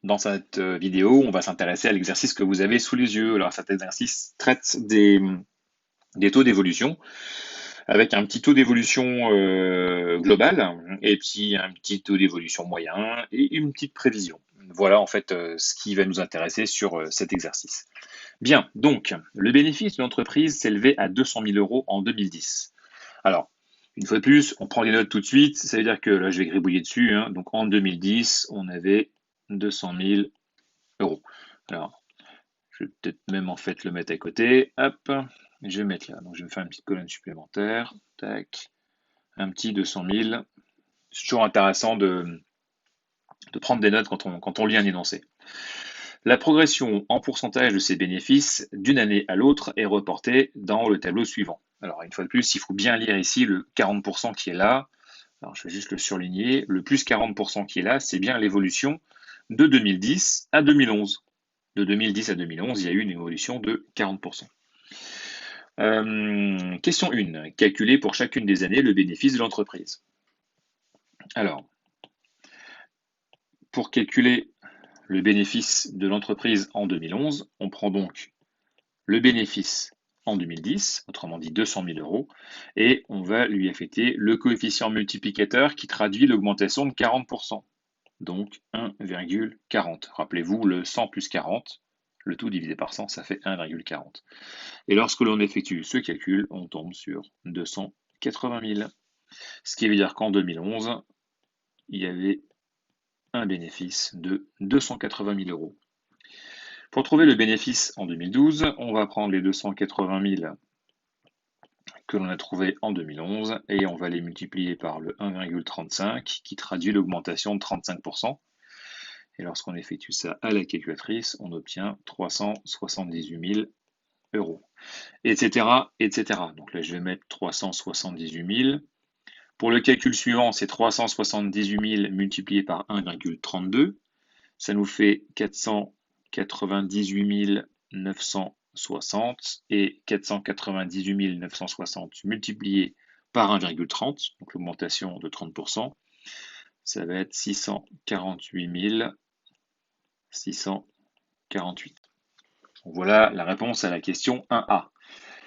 Dans cette vidéo, on va s'intéresser à l'exercice que vous avez sous les yeux. Alors cet exercice traite des taux d'évolution, avec un petit taux d'évolution global, et puis un petit taux d'évolution moyen, et une petite prévision. Voilà en fait ce qui va nous intéresser sur cet exercice. Bien, donc le bénéfice de l'entreprise s'élevait à 200 000 euros en 2010. Alors, une fois de plus, on prend les notes tout de suite, ça veut dire que là je vais gribouiller dessus, hein. Donc en 2010, on avait 200 000 euros. Alors, je vais peut-être même en fait le mettre à côté. Hop, je vais mettre là. Donc, je vais me faire une petite colonne supplémentaire. Tac, un petit 200 000. C'est toujours intéressant de prendre des notes quand on lit un énoncé. La progression en pourcentage de ces bénéfices d'une année à l'autre est reportée dans le tableau suivant. Alors, une fois de plus, il faut bien lire ici le 40% qui est là. Alors, je vais juste le surligner. Le plus 40% qui est là, c'est bien l'évolution de 2010 à 2011. De 2010 à 2011, il y a eu une évolution de 40%. Question 1. Calculer pour chacune des années le bénéfice de l'entreprise. Alors, pour calculer le bénéfice de l'entreprise en 2011, on prend donc le bénéfice en 2010, autrement dit 200 000 euros, et on va lui affecter le coefficient multiplicateur qui traduit l'augmentation de 40%, donc 1,40. Rappelez-vous, le 100 plus 40, le tout divisé par 100, ça fait 1,40. Et lorsque l'on effectue ce calcul, on tombe sur 280 000. Ce qui veut dire qu'en 2011, il y avait un bénéfice de 280 000 euros. Pour trouver le bénéfice en 2012, on va prendre les 280 000 que l'on a trouvé en 2011 et on va les multiplier par le 1,35 qui traduit l'augmentation de 35%. Et lorsqu'on effectue ça à la calculatrice, on obtient 378 000 euros, etc., etc. Donc là, je vais mettre 378 000. Pour le calcul suivant, c'est 378 000 multiplié par 1,32. Ça nous fait 498 960 et 498 960 multiplié par 1,30, donc l'augmentation de 30%, ça va être 648 648. Donc voilà la réponse à la question 1A.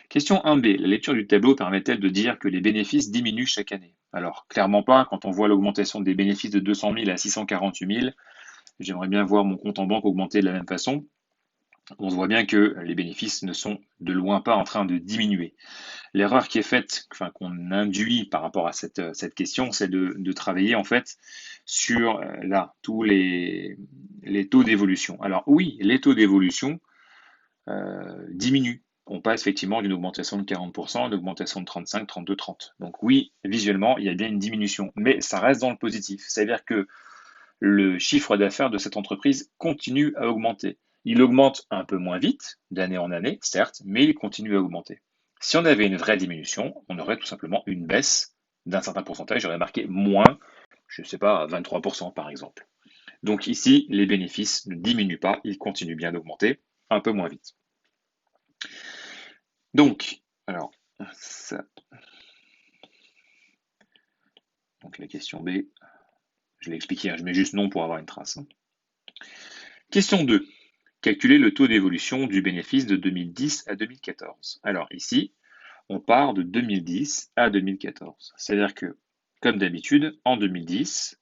Question 1B. La lecture du tableau permet-elle de dire que les bénéfices diminuent chaque année? Alors, clairement pas. Quand on voit l'augmentation des bénéfices de 200 000 à 648 000, j'aimerais bien voir mon compte en banque augmenter de la même façon. On voit bien que les bénéfices ne sont de loin pas en train de diminuer. L'erreur qui est faite, enfin qu'on induit par rapport à cette question, c'est de travailler en fait sur là tous les taux d'évolution. Alors oui, les taux d'évolution diminuent. On passe effectivement d'une augmentation de 40% à une augmentation de 35, 32, 30. Donc oui, visuellement, il y a bien une diminution, mais ça reste dans le positif. C'est-à-dire que le chiffre d'affaires de cette entreprise continue à augmenter. Il augmente un peu moins vite, d'année en année, certes, mais il continue à augmenter. Si on avait une vraie diminution, on aurait tout simplement une baisse d'un certain pourcentage, j'aurais marqué moins, je ne sais pas, 23% par exemple. Donc ici, les bénéfices ne diminuent pas, ils continuent bien d'augmenter, un peu moins vite. Donc, alors, ça. Donc la question B, je l'ai expliqué, hein, je mets juste non pour avoir une trace. Question 2. Calculer le taux d'évolution du bénéfice de 2010 à 2014. Alors ici, on part de 2010 à 2014. C'est-à-dire que, comme d'habitude, en 2010,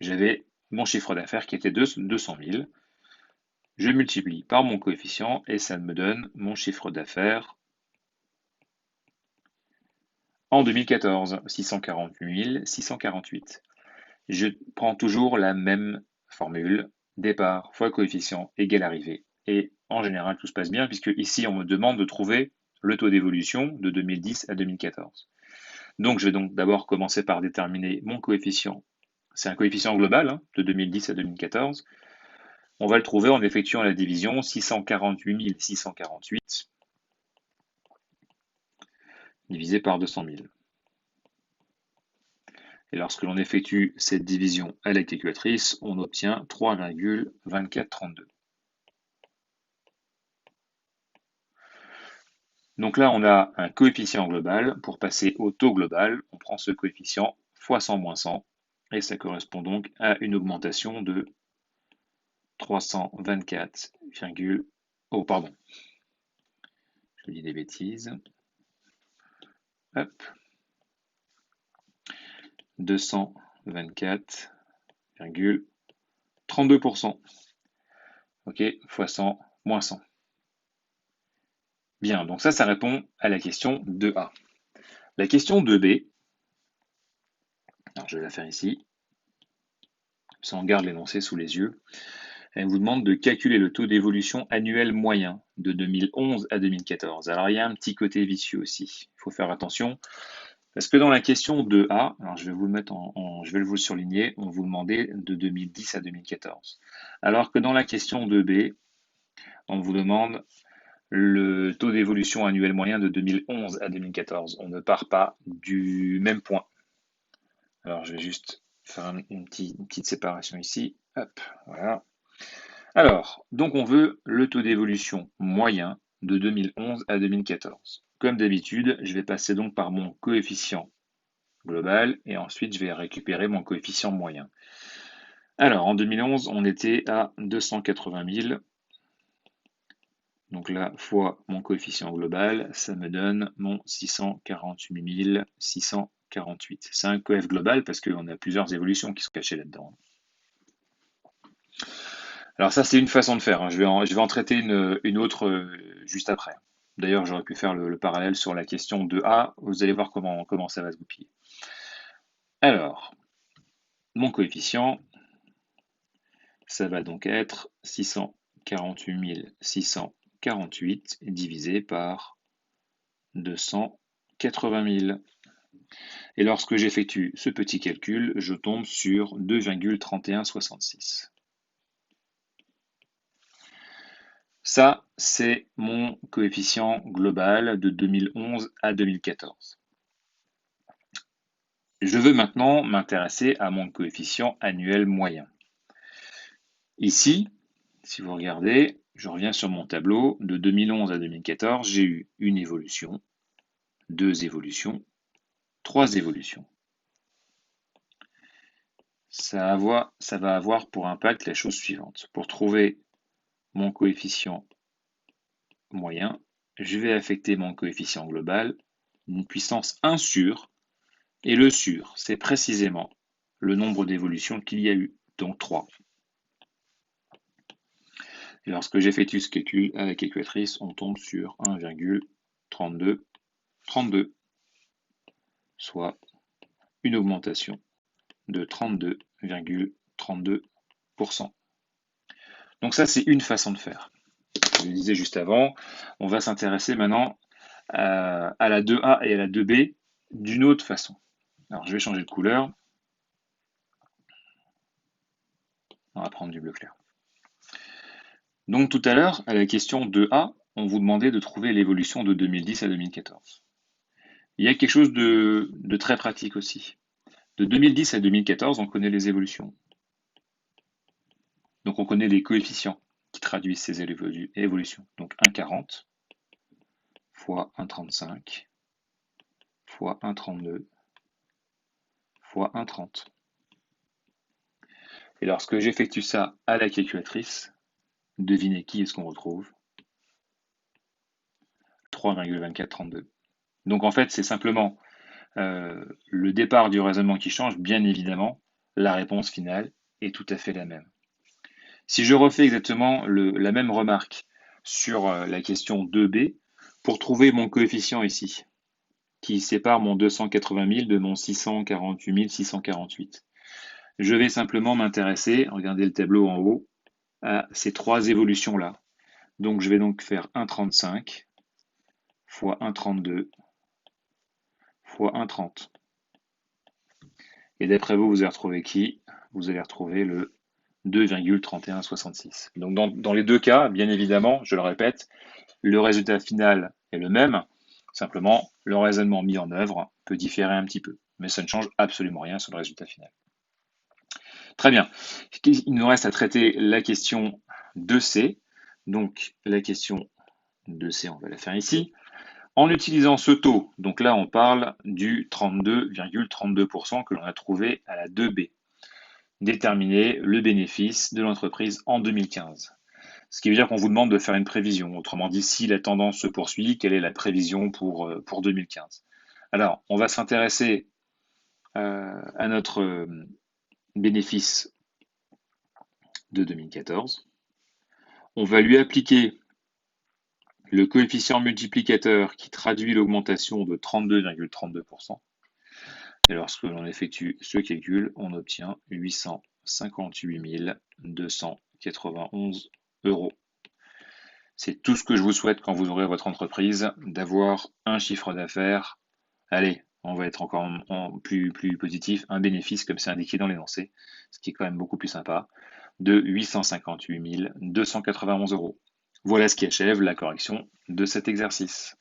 j'avais mon chiffre d'affaires qui était de 200 000. Je multiplie par mon coefficient et ça me donne mon chiffre d'affaires en 2014, 648 648. Je prends toujours la même formule, départ fois coefficient égale arrivée. Et en général, tout se passe bien, puisque ici, on me demande de trouver le taux d'évolution de 2010 à 2014. Donc, je vais donc d'abord commencer par déterminer mon coefficient. C'est un coefficient global, hein, de 2010 à 2014. On va le trouver en effectuant la division 648 648 divisé par 200 000. Et lorsque l'on effectue cette division à la calculatrice, on obtient 3,2432. Donc là, on a un coefficient global. Pour passer au taux global, on prend ce coefficient fois 100 moins 100. Et ça correspond donc à une augmentation de 324, oh pardon, je dis des bêtises. Hop. 224,32%. Ok, fois 100, moins 100. Bien, donc ça répond à la question 2A. La question 2B, alors je vais la faire ici, ça on garde l'énoncé sous les yeux. Elle vous demande de calculer le taux d'évolution annuel moyen de 2011 à 2014. Alors il y a un petit côté vicieux aussi, il faut faire attention, parce que dans la question 2A, alors je vais vous le mettre je vais vous le surligner, on vous demandait de 2010 à 2014. Alors que dans la question 2B, on vous demande le taux d'évolution annuel moyen de 2011 à 2014. On ne part pas du même point. Alors je vais juste faire une petite séparation ici. Hop, voilà. Alors, donc on veut le taux d'évolution moyen de 2011 à 2014. Comme d'habitude, je vais passer donc par mon coefficient global et ensuite je vais récupérer mon coefficient moyen. Alors, en 2011, on était à 280 000. Donc là, fois mon coefficient global, ça me donne mon 648 648. C'est un coef global parce qu'on a plusieurs évolutions qui sont cachées là-dedans. Alors ça, c'est une façon de faire. Je vais en traiter une autre juste après. D'ailleurs, j'aurais pu faire le parallèle sur la question 2A. Vous allez voir comment ça va se goupiller. Alors, mon coefficient, ça va donc être 648 648 divisé par 280 000. Et lorsque j'effectue ce petit calcul, je tombe sur 2,3166. Ça, c'est mon coefficient global de 2011 à 2014. Je veux maintenant m'intéresser à mon coefficient annuel moyen. Ici, si vous regardez, je reviens sur mon tableau, de 2011 à 2014, j'ai eu une évolution, 2 évolutions, 3 évolutions. Ça va avoir pour impact la chose suivante. Pour trouver mon coefficient moyen, je vais affecter mon coefficient global une puissance 1 sur, et le sur, c'est précisément le nombre d'évolutions qu'il y a eu, donc 3. Et lorsque j'effectue ce calcul à la calculatrice, on tombe sur 1,3232, soit une augmentation de 32,32%. Donc ça, c'est une façon de faire. Je le disais juste avant, on va s'intéresser maintenant à la 2A et à la 2B d'une autre façon. Alors je vais changer de couleur. On va prendre du bleu clair. Donc tout à l'heure, à la question 2A, on vous demandait de trouver l'évolution de 2010 à 2014. Il y a quelque chose de très pratique aussi. De 2010 à 2014, on connaît les évolutions. Donc on connaît les coefficients qui traduisent ces évolutions. Donc 1,40 fois 1,35 fois 1,32 fois 1,30. Et lorsque j'effectue ça à la calculatrice, devinez qui est-ce qu'on retrouve? 3,2432. Donc en fait, c'est simplement le départ du raisonnement qui change. Bien évidemment, la réponse finale est tout à fait la même. Si je refais exactement la même remarque sur la question 2B, pour trouver mon coefficient ici, qui sépare mon 280 000 de mon 648 648, je vais simplement m'intéresser, regardez le tableau en haut, à ces 3 évolutions-là. Donc je vais donc faire 1,35 fois 1,32 fois 1,30. Et d'après vous, vous allez retrouver qui? Vous allez retrouver le 2,3166. Donc dans les deux cas, bien évidemment, je le répète, le résultat final est le même, simplement le raisonnement mis en œuvre peut différer un petit peu, mais ça ne change absolument rien sur le résultat final. Très bien, il nous reste à traiter la question 2C, donc la question 2C, on va la faire ici. En utilisant ce taux, donc là on parle du 32,32% que l'on a trouvé à la 2B. déterminer le bénéfice de l'entreprise en 2015. Ce qui veut dire qu'on vous demande de faire une prévision. Autrement dit, si la tendance se poursuit, quelle est la prévision pour 2015? Alors, on va s'intéresser à notre bénéfice de 2014. On va lui appliquer le coefficient multiplicateur qui traduit l'augmentation de 32,32%. Et lorsque l'on effectue ce calcul, on obtient 858 291 euros. C'est tout ce que je vous souhaite quand vous aurez votre entreprise, d'avoir un chiffre d'affaires. Allez, on va être encore plus positif, un bénéfice comme c'est indiqué dans l'énoncé, ce qui est quand même beaucoup plus sympa, de 858 291 euros. Voilà ce qui achève la correction de cet exercice.